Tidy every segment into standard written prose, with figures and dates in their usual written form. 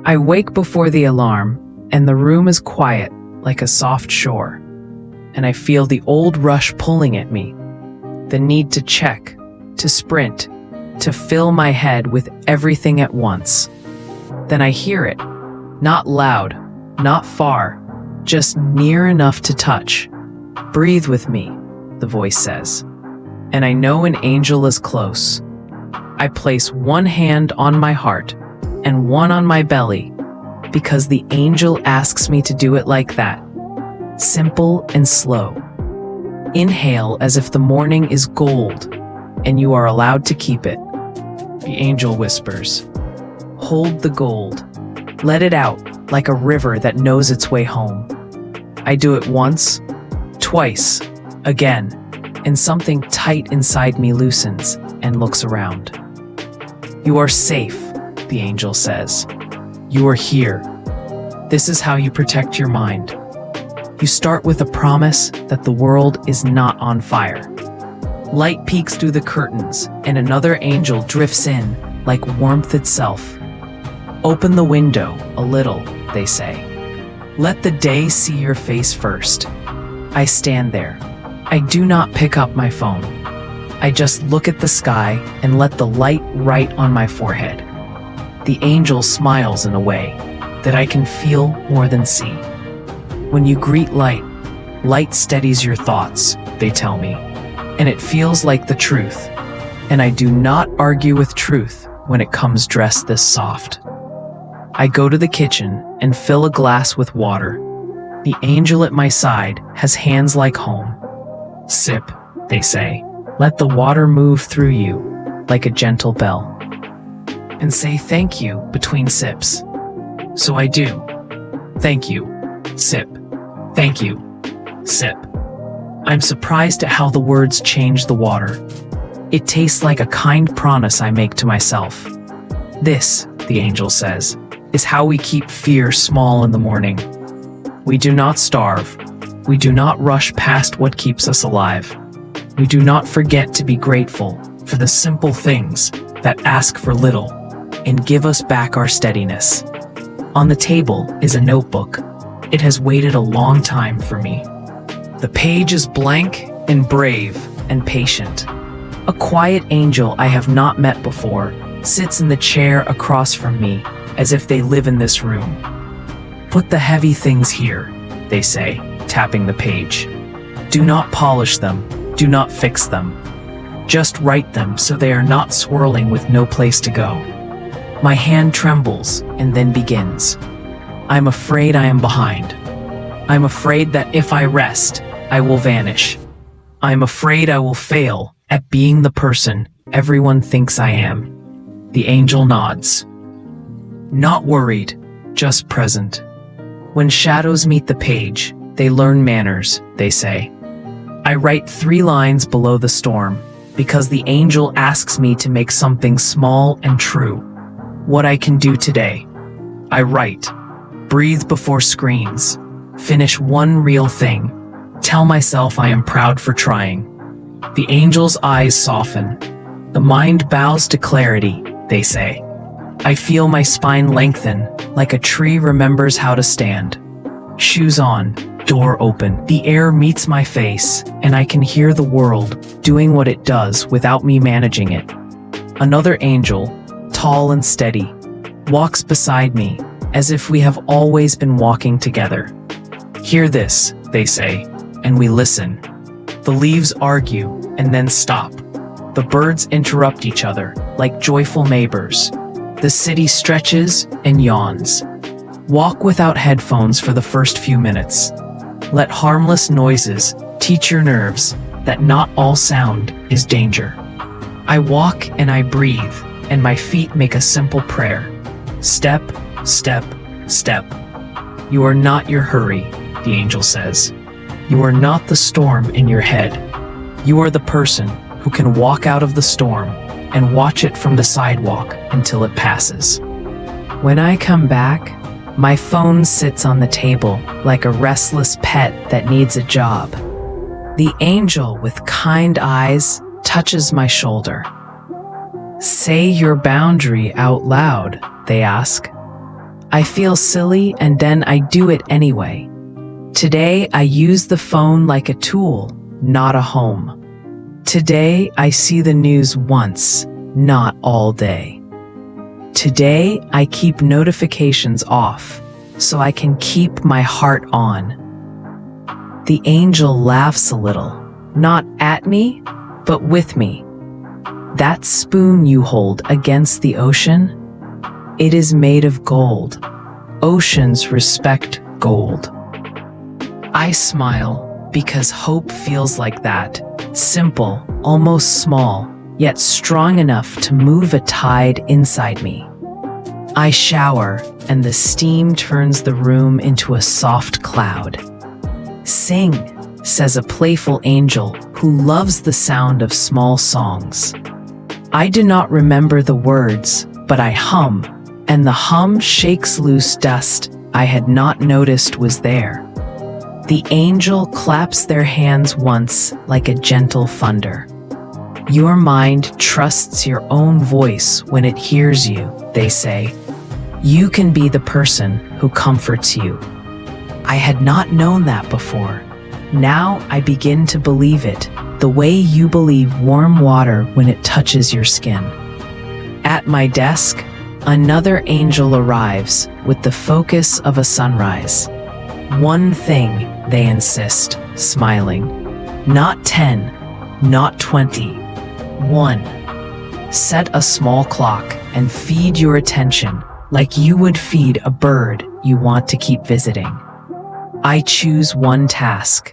I wake before the alarm, and the room is quiet, like a soft shore. And I feel the old rush pulling at me, the need to check, to sprint, to fill my head with everything at once. Then I hear it, not loud, not far, just near enough to touch. "Breathe with me," the voice says. And I know an angel is close. I place one hand on my heart and one on my belly, because the angel asks me to do it like that. Simple and slow. Inhale as if the morning is gold, and you are allowed to keep it. The angel whispers, "Hold the gold. Let it out like a river that knows its way home." I do it once, twice, again, and something tight inside me loosens and looks around. "You are safe," the angel says. "You are here. This is how you protect your mind." You start with a promise that the world is not on fire. Light peeks through the curtains, and another angel drifts in like warmth itself. "Open the window a little," they say. "Let the day see your face first." I stand there. I do not pick up my phone. I just look at the sky and let the light right on my forehead. The angel smiles in a way that I can feel more than see. When you greet light, light steadies your thoughts, they tell me, and it feels like the truth. And I do not argue with truth when it comes dressed this soft. I go to the kitchen and fill a glass with water. The angel at my side has hands like home. "Sip," they say. "Let the water move through you like a gentle bell. And say thank you between sips." So I do. Thank you. Sip. Thank you. Sip. I'm surprised at how the words change the water. It tastes like a kind promise I make to myself. "This," the angel says, "is how we keep fear small in the morning. We do not starve. We do not rush past what keeps us alive. We do not forget to be grateful for the simple things that ask for little and give us back our steadiness." On the table is a notebook. It has waited a long time for me. The page is blank and brave and patient. A quiet angel I have not met before sits in the chair across from me, as if they live in this room. "Put the heavy things here," they say, tapping the page. "Do not polish them, do not fix them. Just write them so they are not swirling with no place to go." My hand trembles and then begins. I'm afraid I am behind. I'm afraid that if I rest, I will vanish. I'm afraid I will fail at being the person everyone thinks I am. The angel nods. Not worried, just present. When shadows meet the page, they learn manners, they say. I write 3 lines below the storm, because the angel asks me to make something small and true. What I can do today. I write. Breathe before screens. Finish one real thing. Tell myself I am proud for trying. The angel's eyes soften. The mind bows to clarity, they say. I feel my spine lengthen, like a tree remembers how to stand. Shoes on, door open. The air meets my face, and I can hear the world doing what it does without me managing it. Another angel, tall and steady, walks beside me, as if we have always been walking together. Hear this, they say, and we listen. The leaves argue and then stop. The birds interrupt each other like joyful neighbors. The city stretches and yawns. Walk without headphones for the first few minutes. Let harmless noises teach your nerves that not all sound is danger. I walk and I breathe, and my feet make a simple prayer. Step, step, step. You are not your hurry, the angel says. You are not the storm in your head. You are the person who can walk out of the storm and watch it from the sidewalk until it passes. When I come back, my phone sits on the table like a restless pet that needs a job. The angel with kind eyes touches my shoulder. Say your boundary out loud, they ask. I feel silly and then I do it anyway. Today, I use the phone like a tool, not a home. Today, I see the news once, not all day. Today, I keep notifications off so I can keep my heart on. The angel laughs a little, not at me, but with me. That spoon you hold against the ocean, it is made of gold. Oceans respect gold. I smile because hope feels like that, simple, almost small, yet strong enough to move a tide inside me. I shower, and the steam turns the room into a soft cloud. Sing, says a playful angel who loves the sound of small songs. I do not remember the words, but I hum, and the hum shakes loose dust I had not noticed was there. The angel claps their hands once like a gentle thunder. Your mind trusts your own voice when it hears you, they say. You can be the person who comforts you. I had not known that before. Now I begin to believe it, the way you believe warm water when it touches your skin. At my desk, another angel arrives with the focus of a sunrise. One thing, they insist, smiling. Not 10, not 20. 1. Set a small clock and feed your attention like you would feed a bird you want to keep visiting. I choose one task.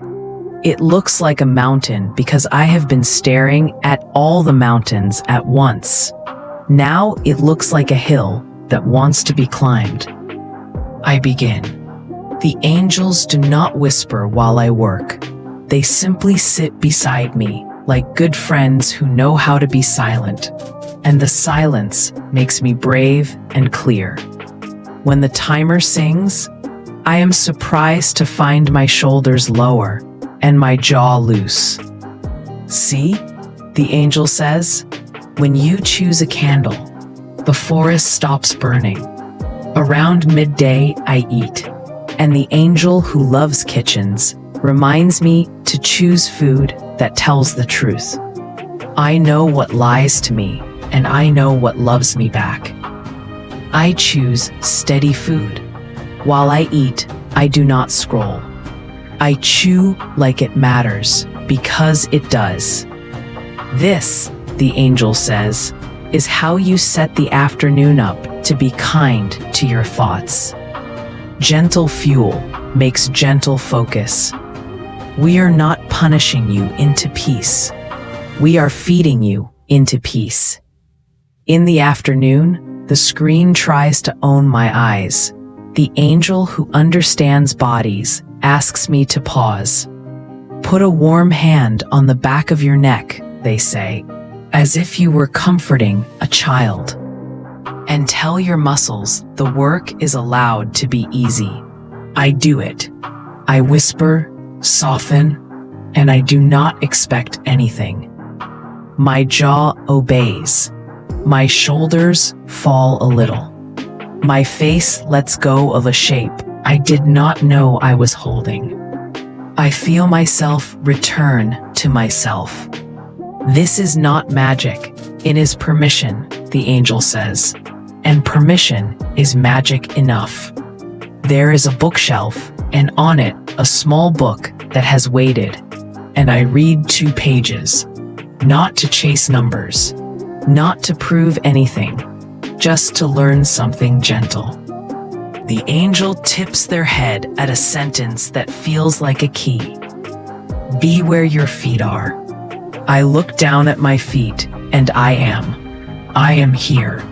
It looks like a mountain because I have been staring at all the mountains at once. Now it looks like a hill that wants to be climbed. I begin. The angels do not whisper while I work. They simply sit beside me like good friends who know how to be silent. And the silence makes me brave and clear. When the timer sings, I am surprised to find my shoulders lower and my jaw loose. See, the angel says, when you choose a candle, the forest stops burning. Around midday, I eat, and the angel who loves kitchens reminds me to choose food that tells the truth. I know what lies to me, and I know what loves me back. I choose steady food. While I eat, I do not scroll. I chew like it matters, because it does. This, the angel says, is how you set the afternoon up to be kind to your thoughts. Gentle fuel makes gentle focus. We are not punishing you into peace. We are feeding you into peace. In the afternoon, the screen tries to own my eyes. The angel who understands bodies asks me to pause. Put a warm hand on the back of your neck, they say, as if you were comforting a child. And tell your muscles the work is allowed to be easy. I do it. I whisper, soften, and I do not expect anything. My jaw obeys. My shoulders fall a little. My face lets go of a shape I did not know I was holding. I feel myself return to myself. This is not magic. It is permission, the angel says. And permission is magic enough. There is a bookshelf, and on it, a small book that has waited. And I read 2 pages. Not to chase numbers. Not to prove anything. Just to learn something gentle. The angel tips their head at a sentence that feels like a key. Be where your feet are. I look down at my feet, and I am here.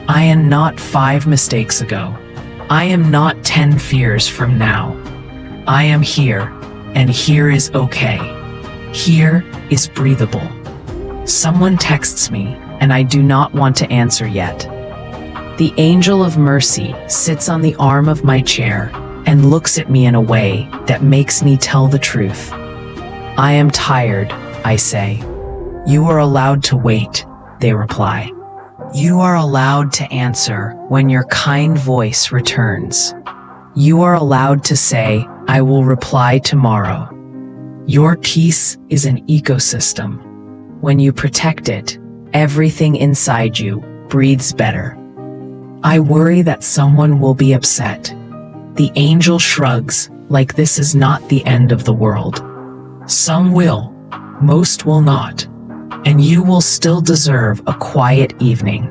I am not 5 mistakes ago. I am not 10 fears from now. I am here, and here is okay. Here is breathable. Someone texts me, and I do not want to answer yet. The angel of mercy sits on the arm of my chair and looks at me in a way that makes me tell the truth. I am tired, I say. You are allowed to wait, they reply. You are allowed to answer when your kind voice returns. You are allowed to say, I will reply tomorrow. Your peace is an ecosystem. When you protect it, everything inside you breathes better. I worry that someone will be upset. The angel shrugs, like this is not the end of the world. Some will, most will not, and you will still deserve a quiet evening.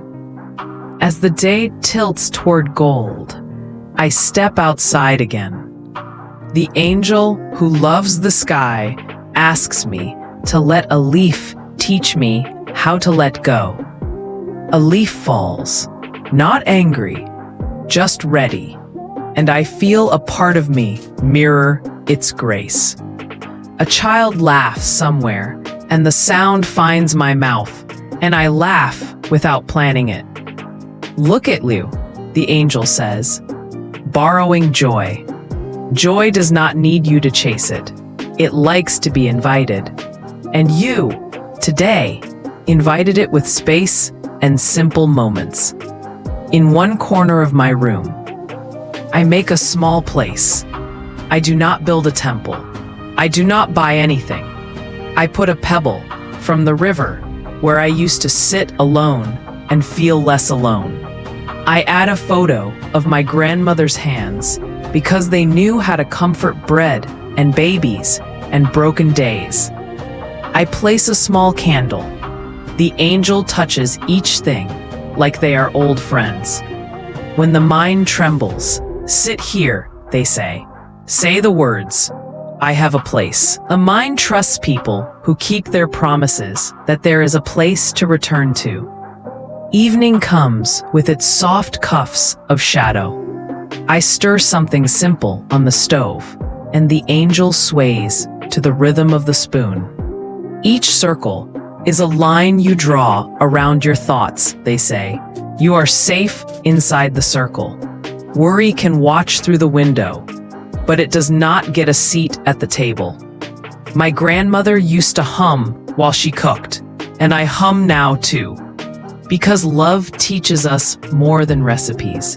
As the day tilts toward gold, I step outside again. The angel who loves the sky asks me to let a leaf teach me how to let go. A leaf falls, not angry, just ready, and I feel a part of me mirror its grace. A child laughs somewhere, and the sound finds my mouth, and I laugh without planning it. Look at you, the angel says, borrowing joy. Joy does not need you to chase it. It likes to be invited. And you, today, invited it with space and simple moments. In one corner of my room, I make a small place. I do not build a temple. I do not buy anything. I put a pebble from the river where I used to sit alone and feel less alone. I add a photo of my grandmother's hands because they knew how to comfort bread and babies and broken days. I place a small candle. The angel touches each thing like they are old friends. When the mind trembles, sit here, they say. Say the words, I have a place. A mind trusts people who keep their promises that there is a place to return to. Evening comes with its soft cuffs of shadow. I stir something simple on the stove, and the angel sways to the rhythm of the spoon. Each circle is a line you draw around your thoughts, they say. You are safe inside the circle. Worry can watch through the window, but it does not get a seat at the table. My grandmother used to hum while she cooked, and I hum now too. Because love teaches us more than recipes.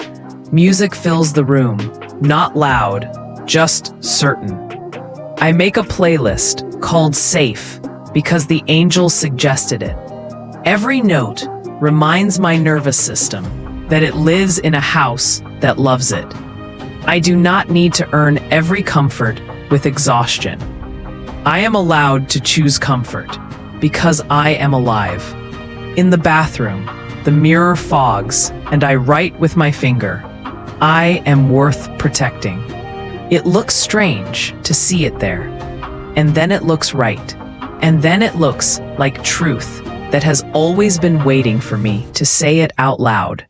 Music fills the room, not loud, just certain. I make a playlist called Safe because the angel suggested it. Every note reminds my nervous system that it lives in a house that loves it. I do not need to earn every comfort with exhaustion. I am allowed to choose comfort because I am alive. In the bathroom, the mirror fogs, and I write with my finger, I am worth protecting. It looks strange to see it there, and then it looks right, and then it looks like truth that has always been waiting for me to say it out loud.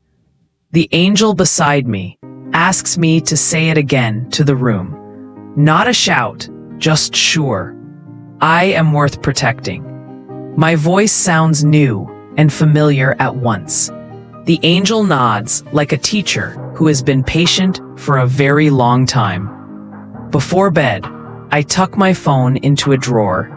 The angel beside me asks me to say it again to the room. Not a shout, just sure. I am worth protecting. My voice sounds new and familiar at once. The angel nods like a teacher who has been patient for a very long time. Before bed, I tuck my phone into a drawer,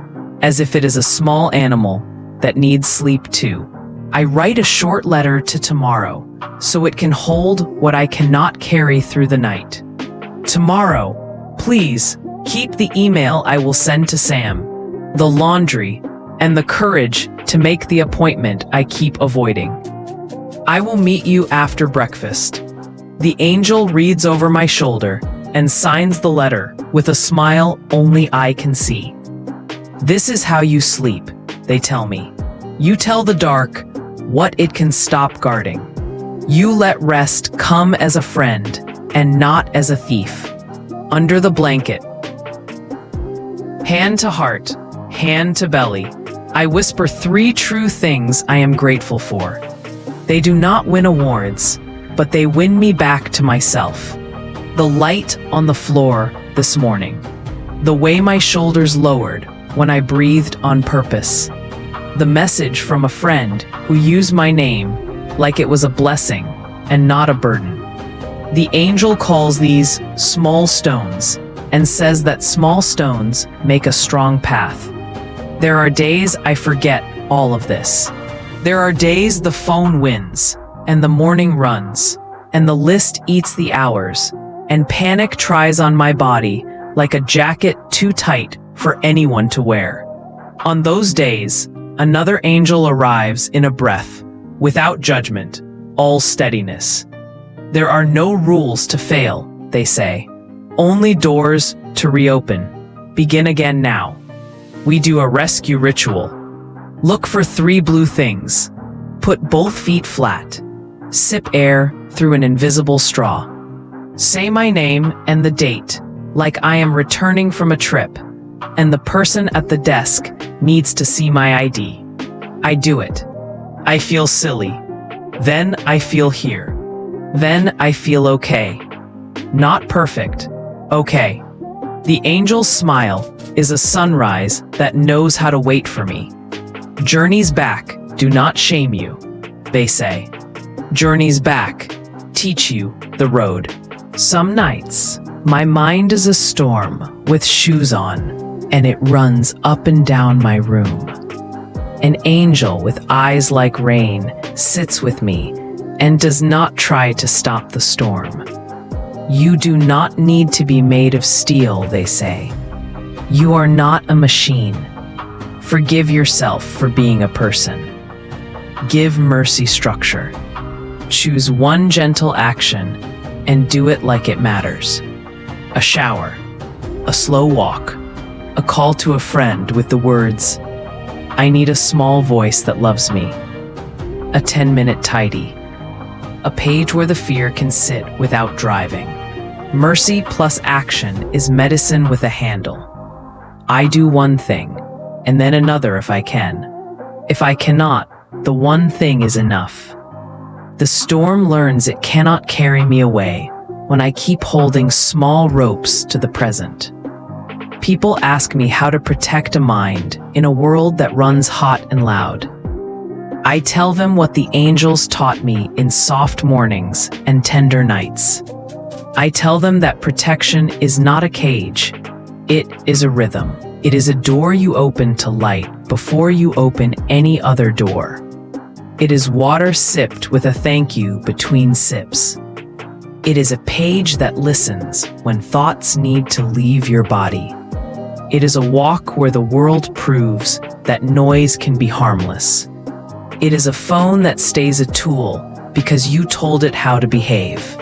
as if it is a small animal that needs sleep too. I write a short letter to tomorrow, so it can hold what I cannot carry through the night. Tomorrow, please, keep the email I will send to Sam, the laundry, and the courage to make the appointment I keep avoiding. I will meet you after breakfast. The angel reads over my shoulder and signs the letter with a smile only I can see. This is how you sleep, they tell me. You tell the dark what it can stop guarding. You let rest come as a friend and not as a thief. Under the blanket, hand to heart, hand to belly, I whisper 3 true things I am grateful for. They do not win awards, but they win me back to myself. The light on the floor this morning. The way my shoulders lowered when I breathed on purpose. The message from a friend who used my name like it was a blessing and not a burden. The angel calls these small stones and says that small stones make a strong path. There are days I forget all of this. There are days the phone wins, and the morning runs, and the list eats the hours, and panic tries on my body like a jacket too tight for anyone to wear. On those days, another angel arrives in a breath, without judgment, all steadiness. There are no rules to fail, they say. Only doors to reopen. Begin again now. We do a rescue ritual. Look for 3 blue things. Put both feet flat. Sip air through an invisible straw. Say my name and the date, like I am returning from a trip, and the person at the desk needs to see my ID. I do it. I feel silly. Then I feel here. Then I feel okay. Not perfect. Okay. The angel's smile is a sunrise that knows how to wait for me. Journeys back do not shame you, they say. Journeys back teach you the road. Some nights, my mind is a storm with shoes on, and it runs up and down my room. An angel with eyes like rain sits with me and does not try to stop the storm. You do not need to be made of steel, they say. You are not a machine. Forgive yourself for being a person. Give mercy structure. Choose one gentle action and do it like it matters. A shower, a slow walk, a call to a friend with the words, I need a small voice that loves me. A 10-minute tidy. A page where the fear can sit without driving. Mercy plus action is medicine with a handle. I do one thing, and then another if I can. If I cannot, the one thing is enough. The storm learns it cannot carry me away when I keep holding small ropes to the present. People ask me how to protect a mind in a world that runs hot and loud. I tell them what the angels taught me in soft mornings and tender nights. I tell them that protection is not a cage. It is a rhythm. It is a door you open to light before you open any other door. It is water sipped with a thank you between sips. It is a page that listens when thoughts need to leave your body. It is a walk where the world proves that noise can be harmless. It is a phone that stays a tool because you told it how to behave.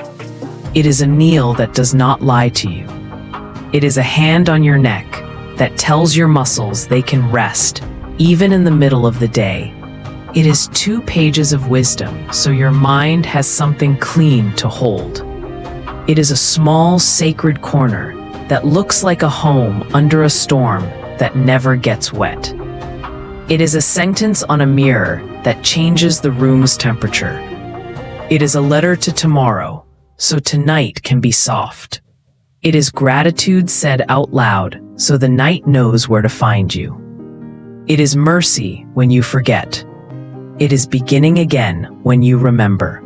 It is a kneel that does not lie to you. It is a hand on your neck that tells your muscles they can rest, even in the middle of the day. It is 2 pages of wisdom, so your mind has something clean to hold. It is a small, sacred corner that looks like a home under a storm that never gets wet. It is a sentence on a mirror that changes the room's temperature. It is a letter to tomorrow, so tonight can be soft. It is gratitude said out loud, so the night knows where to find you. It is mercy when you forget. It is beginning again when you remember.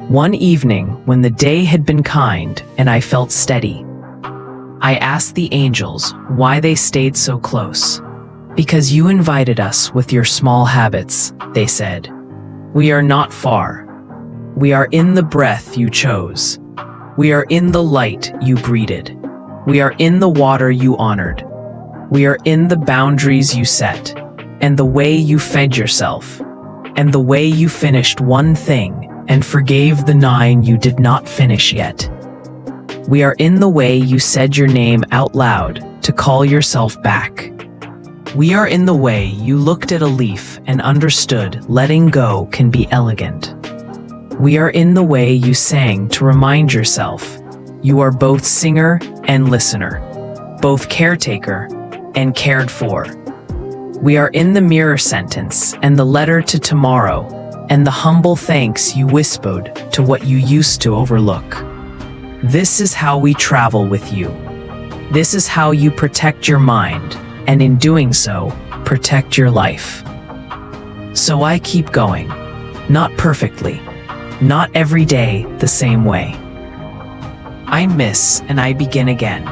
One evening, when the day had been kind and I felt steady, I asked the angels why they stayed so close. Because you invited us with your small habits, they said. We are not far. We are in the breath you chose. We are in the light you greeted. We are in the water you honored. We are in the boundaries you set, and the way you fed yourself, and the way you finished one thing and forgave the 9 you did not finish yet. We are in the way you said your name out loud to call yourself back. We are in the way you looked at a leaf and understood letting go can be elegant. We are in the way you sang to remind yourself you are both singer and listener, both caretaker and cared for. We are in the mirror sentence and the letter to tomorrow and the humble thanks you whispered to what you used to overlook. This is how we travel with you. This is how you protect your mind, and in doing so, protect your life. So I keep going, not perfectly, not every day the same way. I miss and I begin again.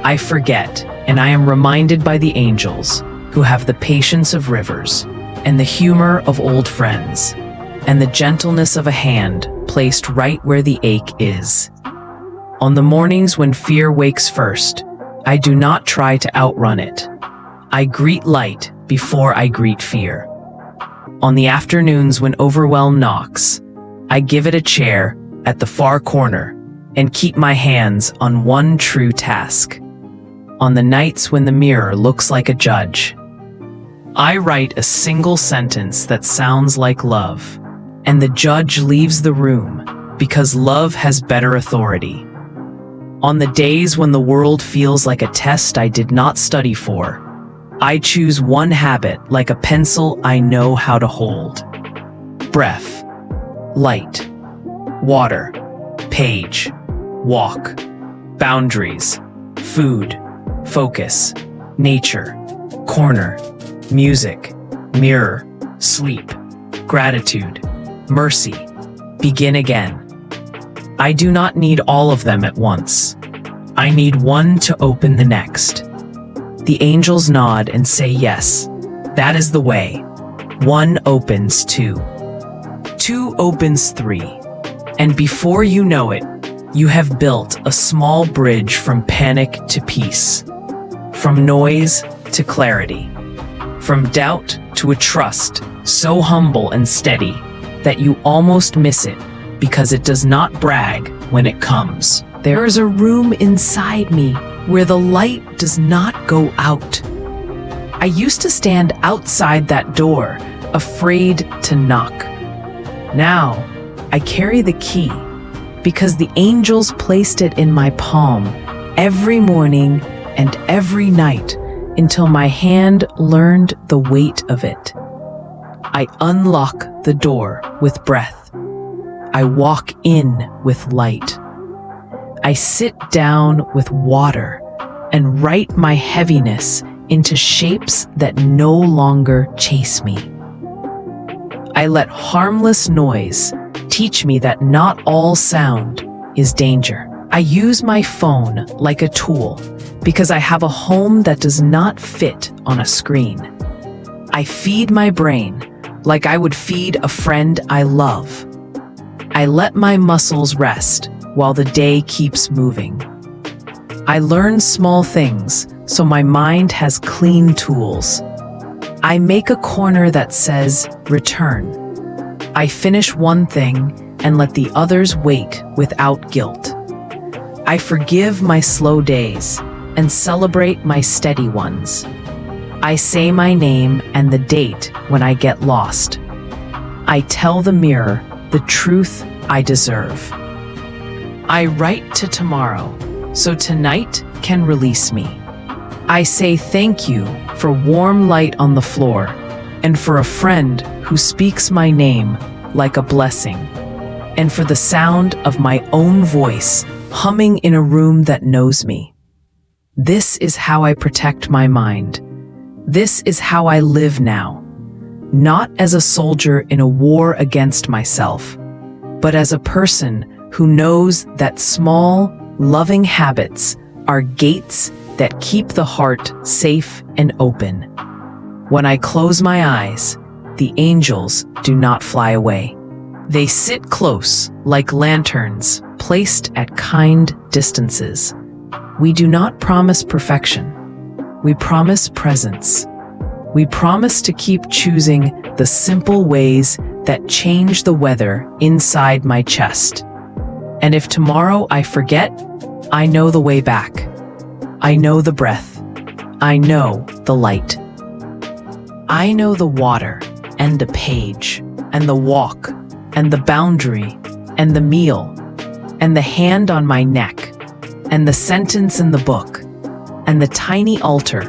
I forget and I am reminded by the angels who have the patience of rivers and the humor of old friends, and the gentleness of a hand placed right where the ache is. On the mornings when fear wakes first, I do not try to outrun it. I greet light before I greet fear. On the afternoons when overwhelm knocks, I give it a chair at the far corner and keep my hands on one true task. On the nights when the mirror looks like a judge, I write a single sentence that sounds like love, and the judge leaves the room because love has better authority. On the days when the world feels like a test I did not study for, I choose one habit like a pencil I know how to hold. Breath, light, water, page, walk, boundaries, food, focus, nature, corner, music, mirror, sleep, gratitude, mercy, begin again. I do not need all of them at once. I need one to open the next. The angels nod and say yes, that is the way. One opens two. Two opens three. And before you know it, you have built a small bridge from panic to peace, from noise to clarity, from doubt to a trust so humble and steady that you almost miss it because it does not brag when it comes. There is a room inside me where the light does not go out. I used to stand outside that door, afraid to knock. Now, I carry the key because the angels placed it in my palm every morning and every night until my hand learned the weight of it. I unlock the door with breath. I walk in with light. I sit down with water and write my heaviness into shapes that no longer chase me. I let harmless noise teach me that not all sound is danger. I use my phone like a tool because I have a home that does not fit on a screen. I feed my brain like I would feed a friend I love. I let my muscles rest while the day keeps moving. I learn small things so my mind has clean tools. I make a corner that says, return. I finish one thing and let the others wait without guilt. I forgive my slow days and celebrate my steady ones. I say my name and the date when I get lost. I tell the mirror the truth I deserve. I write to tomorrow so tonight can release me. I say thank you for warm light on the floor and for a friend who speaks my name like a blessing, and for the sound of my own voice humming in a room that knows me. This is how I protect my mind. This is how I live now, not as a soldier in a war against myself, but as a person who knows that small, loving habits are gates that keep the heart safe and open. When I close my eyes, the angels do not fly away. They sit close like lanterns placed at kind distances. We do not promise perfection. We promise presence. We promise to keep choosing the simple ways that change the weather inside my chest. And if tomorrow I forget, I know the way back. I know the breath. I know the light. I know the water and the page and the walk and the boundary and the meal and the hand on my neck and the sentence in the book and the tiny altar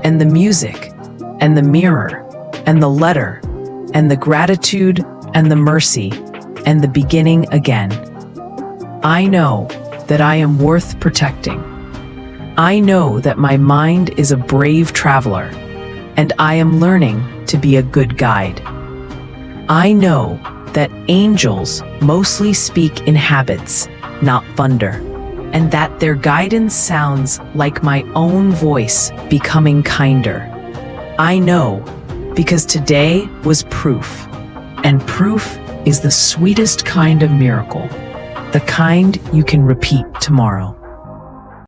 and the music and the mirror and the letter and the gratitude and the mercy and the beginning again. I know that I am worth protecting. I know that my mind is a brave traveler, and I am learning to be a good guide. I know that angels mostly speak in habits, not thunder, and that their guidance sounds like my own voice becoming kinder. I know because today was proof. And proof is the sweetest kind of miracle, the kind you can repeat tomorrow.